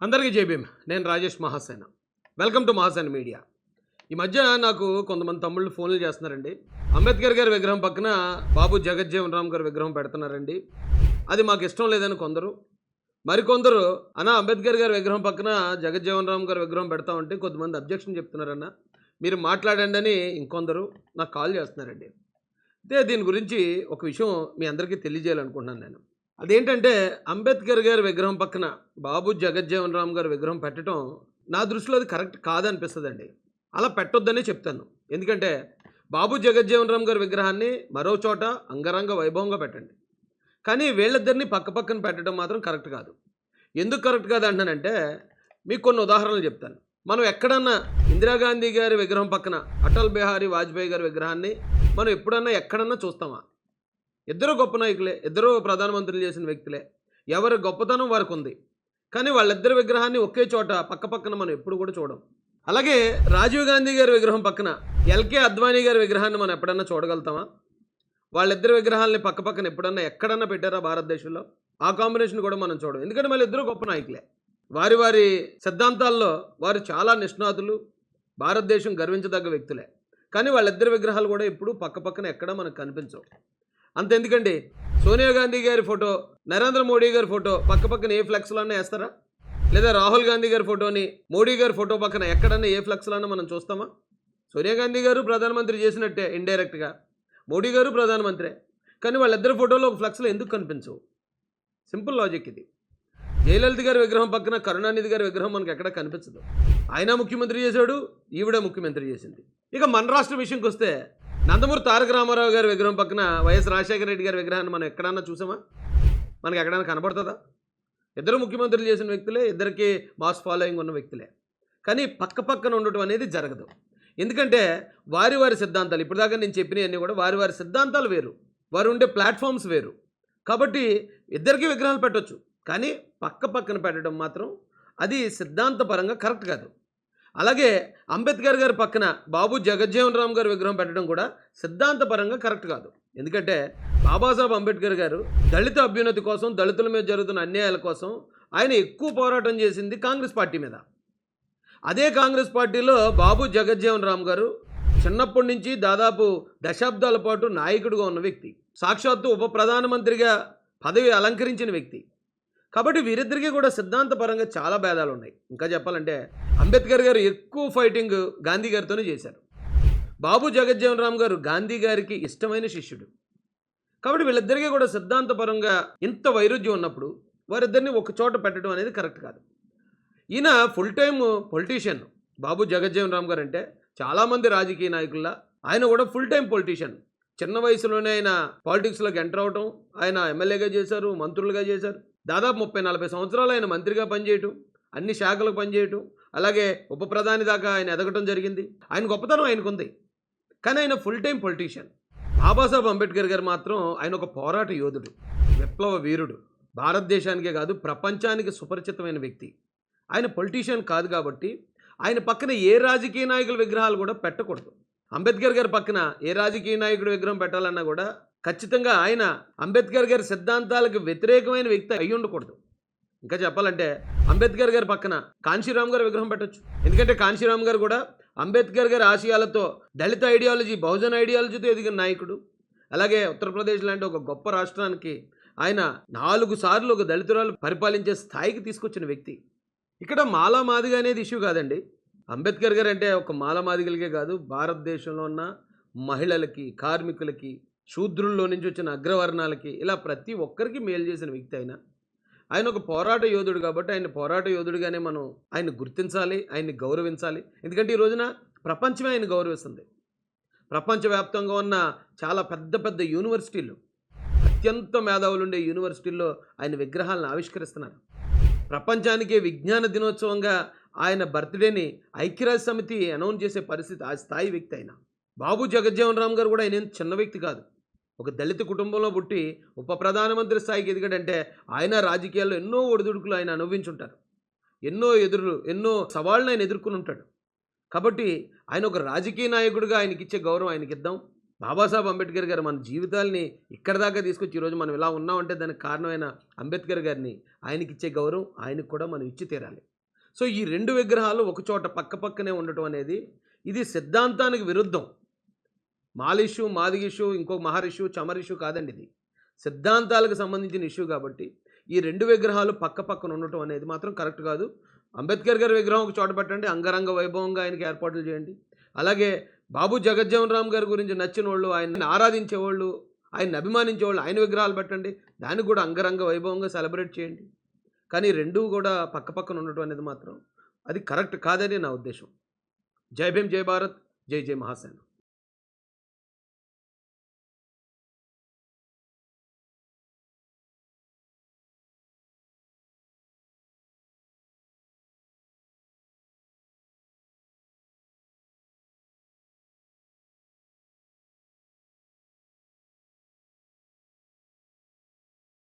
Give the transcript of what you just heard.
అందరికీ జై భీమ్. నేను Rajesh Mahasena. Welcome to Mahasena media. ఈ మధ్య నాకు కొంతమంది తమ్ముళ్ళు ఫోన్లు చేస్తున్నారండి. అంబేద్కర్ గారి విగ్రహం పక్కన బాబు జగజ్జీవన్ రామ్ గారి విగ్రహం పెడుతున్నారండి. అది మాకు ఇష్టం లేదని కొందరు, మరికొందరు అంబేద్కర్ గారి విగ్రహం పక్కన జగజ్జీవన్ రామ్ గారి విగ్రహం పెడతా ఉంటే కొంతమంది అబ్జెక్షన్ చెప్తున్నారన్న, మీరు మాట్లాడండి అని ఇంకొందరు నాకు కాల్ చేస్తున్నారండి. అయితే దీని గురించి ఒక విషయం మీ అందరికీ తెలియజేయాలనుకుంటున్నాను నేను. అదేంటంటే అంబేద్కర్ గారి విగ్రహం పక్కన బాబు జగజ్జీవన్ రామ్ గారి విగ్రహం పెట్టడం నా దృష్టిలో అది కరెక్ట్ కాదనిపిస్తుందండి. అలా పెట్టొద్దనే చెప్తాను. ఎందుకంటే బాబు జగజ్జీవన్ రామ్ గారి విగ్రహాన్ని మరో చోట అంగరంగ వైభవంగా పెట్టండి, కానీ వీళ్ళిద్దరిని పక్కన పెట్టడం మాత్రం కరెక్ట్ కాదు. ఎందుకు కరెక్ట్ కాదు అంటానంటే మీకు కొన్ని ఉదాహరణలు చెప్తాను. మనం ఎక్కడన్నా ఇందిరాగాంధీ గారి విగ్రహం పక్కన అటల్ బిహారీ వాజ్పేయి గారి విగ్రహాన్ని మనం ఎక్కడన్నా చూస్తామా? ఇద్దరు గొప్ప నాయకులే, ఇద్దరు ప్రధానమంత్రులు చేసిన వ్యక్తులే, ఎవరి గొప్పతనం వారికి ఉంది. కానీ వాళ్ళిద్దరి విగ్రహాన్ని ఒకే చోట పక్కన మనం ఎప్పుడు కూడా చూడం. అలాగే రాజీవ్ గాంధీ గారి విగ్రహం పక్కన ఎల్కే అద్వానీ గారి విగ్రహాన్ని మనం ఎప్పుడన్నా చూడగలుగుతామా? వాళ్ళిద్దరి విగ్రహాలని పక్కన ఎక్కడన్నా పెట్టారా భారతదేశంలో? ఆ కాంబినేషన్ కూడా మనం చూడం. ఎందుకంటే వాళ్ళిద్దరూ గొప్ప నాయకులే, వారి సిద్ధాంతాల్లో వారు చాలా నిష్ణాతులు, భారతదేశం గర్వించదగ్గ వ్యక్తులే. కానీ వాళ్ళిద్దరి విగ్రహాలు కూడా ఇప్పుడు పక్కన ఎక్కడ మనకు కనిపించవు. అంతెందుకండి, సోనియా గాంధీ గారి ఫోటో, నరేంద్ర మోడీ గారి ఫోటో పక్కన ఏ ఫ్లెక్స్లన్నా వేస్తారా? లేదా రాహుల్ గాంధీ గారి ఫోటోని మోడీ గారి ఫోటో పక్కన ఎక్కడన్నా ఏ ఫ్లెక్స్లన్నా మనం చూస్తామా? సోనియా గాంధీ గారు ప్రధానమంత్రి చేసినట్టే ఇండైరెక్ట్గా, మోడీ గారు ప్రధానమంత్రే. కానీ వాళ్ళిద్దరి ఫోటోలో ఒక ఫ్లెక్స్లో ఎందుకు కనిపించవు? సింపుల్ లాజిక్ ఇది. జయలలిత గారి విగ్రహం పక్కన కరుణానిధి గారి విగ్రహం మనకు ఎక్కడ కనిపించదు. ఆయన ముఖ్యమంత్రి చేశాడు, ఈవిడే ముఖ్యమంత్రి చేసింది. ఇక మన రాష్ట్ర విషయంకి వస్తే నందమూరి తారక రామారావు గారి విగ్రహం పక్కన వైఎస్ రాజశేఖర రెడ్డి గారి విగ్రహాన్ని మనం ఎక్కడన్నా చూసామా? మనకి ఎక్కడైనా కనబడుతుందా? ఇద్దరు ముఖ్యమంత్రులు చేసిన వ్యక్తులే, ఇద్దరికి మాస్ ఫాలోయింగ్ ఉన్న వ్యక్తులే. కానీ పక్కన ఉండటం అనేది జరగదు. ఎందుకంటే వారి సిద్ధాంతాలు, ఇప్పటిదాకా నేను చెప్పినవన్నీ కూడా వారి సిద్ధాంతాలు వేరు, వారు ఉండే ప్లాట్ఫామ్స్ వేరు. కాబట్టి ఇద్దరికి విగ్రహాలు పెట్టవచ్చు, కానీ పక్కన పెట్టడం మాత్రం అది సిద్ధాంతపరంగా కరెక్ట్ కాదు. అలాగే అంబేద్కర్ గారి పక్కన బాబు జగజ్జీవన్ రామ్ గారి విగ్రహం పెట్టడం కూడా సిద్ధాంతపరంగా కరెక్ట్ కాదు. ఎందుకంటే బాబాసాహెబ్ అంబేద్కర్ గారు దళిత అభ్యున్నతి కోసం, దళితుల మీద జరుగుతున్న అన్యాయాల కోసం ఆయన ఎక్కువ పోరాటం చేసింది కాంగ్రెస్ పార్టీ మీద. అదే కాంగ్రెస్ పార్టీలో బాబు జగజ్జీవన్ రామ్ గారు చిన్నప్పటి నుంచి దాదాపు దశాబ్దాల పాటు నాయకుడిగా ఉన్న వ్యక్తి, సాక్షాత్తు ఉప ప్రధానమంత్రిగా పదవి అలంకరించిన వ్యక్తి. కాబట్టి వీరిద్దరికీ కూడా సిద్ధాంతపరంగా చాలా భేదాలు ఉన్నాయి. ఇంకా చెప్పాలంటే అంబేద్కర్ గారు ఎక్కువ ఫైటింగ్ గాంధీ గారితోనే చేశారు. బాబు జగజ్జీవన్ రామ్ గారు గాంధీ గారికి ఇష్టమైన శిష్యుడు. కాబట్టి వీళ్ళిద్దరికీ కూడా సిద్ధాంతపరంగా ఇంత వైరుధ్యం ఉన్నప్పుడు వారిద్దరిని ఒక చోట పెట్టడం అనేది కరెక్ట్ కాదు. ఈయన ఫుల్ టైమ్ పొలిటీషియన్ బాబు జగజ్జీవన్ రామ్ గారు. అంటే చాలామంది రాజకీయ నాయకుల్లా ఆయన కూడా ఫుల్ టైం పొలిటీషియన్. చిన్న వయసులోనే ఆయన పాలిటిక్స్లోకి ఎంటర్ అవటం, ఆయన ఎమ్మెల్యేగా చేశారు, మంత్రులుగా చేశారు. దాదాపు 30-40 సంవత్సరాలు ఆయన మంత్రిగా పనిచేయటం, అన్ని శాఖలకు పనిచేయటం, అలాగే ఉప ప్రధాని దాకా ఆయన ఎదగటం జరిగింది. ఆయన గొప్పతనం ఆయనకుంది, కానీ ఆయన full time politician. Babasaheb Ambedkar గారు మాత్రం ఆయన ఒక పోరాట యోధుడు, విప్లవ వీరుడు, భారతదేశానికే కాదు ప్రపంచానికి సుపరిచితమైన వ్యక్తి. ఆయన పొలిటీషియన్ కాదు కాబట్టి ఆయన పక్కన ఏ రాజకీయ నాయకుల విగ్రహాలు కూడా పెట్టకూడదు. అంబేద్కర్ గారి పక్కన ఏ రాజకీయ నాయకుడి విగ్రహం పెట్టాలన్నా కూడా ఖచ్చితంగా ఆయన అంబేద్కర్ గారి సిద్ధాంతాలకు వ్యతిరేకమైన వ్యక్తి అయి ఉండకూడదు. ఇంకా చెప్పాలంటే అంబేద్కర్ గారి పక్కన కాంశీరామ్ గారి విగ్రహం పెట్టచ్చు. ఎందుకంటే కాంశీరామ్ గారు కూడా అంబేద్కర్ గారి ఆశయాలతో, దళిత ఐడియాలజీ, బహుజన ఐడియాలజీతో ఎదిగిన నాయకుడు. అలాగే ఉత్తరప్రదేశ్ లాంటి ఒక గొప్ప రాష్ట్రానికి ఆయన 4 సార్లు ఒక దళితురాలు పరిపాలించే స్థాయికి తీసుకొచ్చిన వ్యక్తి. ఇక్కడ మాలామాదిగ అనేది ఇష్యూ కాదండి. అంబేద్కర్ గారు అంటే ఒక మాలమాదిగలకే కాదు, భారతదేశంలో ఉన్న మహిళలకి, కార్మికులకి, శూద్రుల్లో నుంచి వచ్చిన అగ్రవర్ణాలకి, ఇలా ప్రతి ఒక్కరికి మేలు చేసిన వ్యక్తి ఆయన ఒక పోరాట యోధుడు. కాబట్టి ఆయన పోరాట యోధుడిగానే మనం ఆయన గుర్తించాలి, ఆయన్ని గౌరవించాలి. ఎందుకంటే ఈ రోజున ప్రపంచమే ఆయన గౌరవిస్తుంది. ప్రపంచవ్యాప్తంగా ఉన్న చాలా పెద్ద యూనివర్సిటీలు, అత్యంత మేధావులు ఉండే యూనివర్సిటీల్లో ఆయన విగ్రహాలను ఆవిష్కరిస్తున్నారు. ప్రపంచానికే విజ్ఞాన దినోత్సవంగా ఆయన బర్త్డేని ఐక్యరాజ్య సమితి అనౌన్స్ చేసే పరిస్థితి, ఆ స్థాయి వ్యక్తి ఆయన. బాబు జగజ్జీవన్ రామ్ గారు కూడా ఆయన చిన్న వ్యక్తి కాదు. ఒక దళిత కుటుంబంలో పుట్టి ఉప ప్రధానమంత్రి స్థాయికి ఎదిగాడంటే ఆయన రాజకీయాల్లో ఎన్నో ఒడిదుడుకులు ఆయన అనుభవించుంటారు, ఎన్నో సవాళ్ళను ఆయన ఎదుర్కొని ఉంటాడు. కాబట్టి ఆయన ఒక రాజకీయ నాయకుడిగా ఆయనకి ఇచ్చే గౌరవం ఆయనకి ఇద్దాం. బాబాసాహెబ్ అంబేద్కర్ గారు మన జీవితాల్ని ఇక్కడి దాకా తీసుకొచ్చి ఈరోజు మనం ఇలా ఉన్నామంటే దానికి కారణమైన అంబేద్కర్ గారిని ఆయనకిచ్చే గౌరవం ఆయనకు కూడా మనం ఇచ్చి తీరాలి. సో ఈ 2 విగ్రహాలు ఒకచోట పక్కపక్కనే ఉండటం అనేది ఇది సిద్ధాంతానికి విరుద్ధం. మాల ఇష్యూ, మాదిగ ఇష్యూ, ఇంకో మహర్ ఇష్యూ, చమర్ ఇష్యూ కాదండి ఇది. సిద్ధాంతాలకు సంబంధించిన ఇష్యూ కాబట్టి ఈ 2 విగ్రహాలు పక్కపక్కన ఉండటం అనేది మాత్రం కరెక్ట్ కాదు. అంబేద్కర్ గారి విగ్రహం ఒక చోట పెట్టండి, అంగరంగ వైభవంగా ఆయనకి ఏర్పాట్లు చేయండి. అలాగే బాబు జగజ్జీవన్ రామ్ గారి గురించి నచ్చినోళ్ళు, ఆయన్ని ఆరాధించేవాళ్ళు, ఆయన్ని అభిమానించేవాళ్ళు ఆయన విగ్రహాలు పెట్టండి. దాన్ని కూడా అంగరంగ వైభవంగా సెలబ్రేట్ చేయండి. కానీ 2 కూడా పక్కపక్కన ఉండటం అనేది మాత్రం అది కరెక్ట్ కాదని నా ఉద్దేశం. జై భీమ్, జై భారత్, జై జై మహాసేన.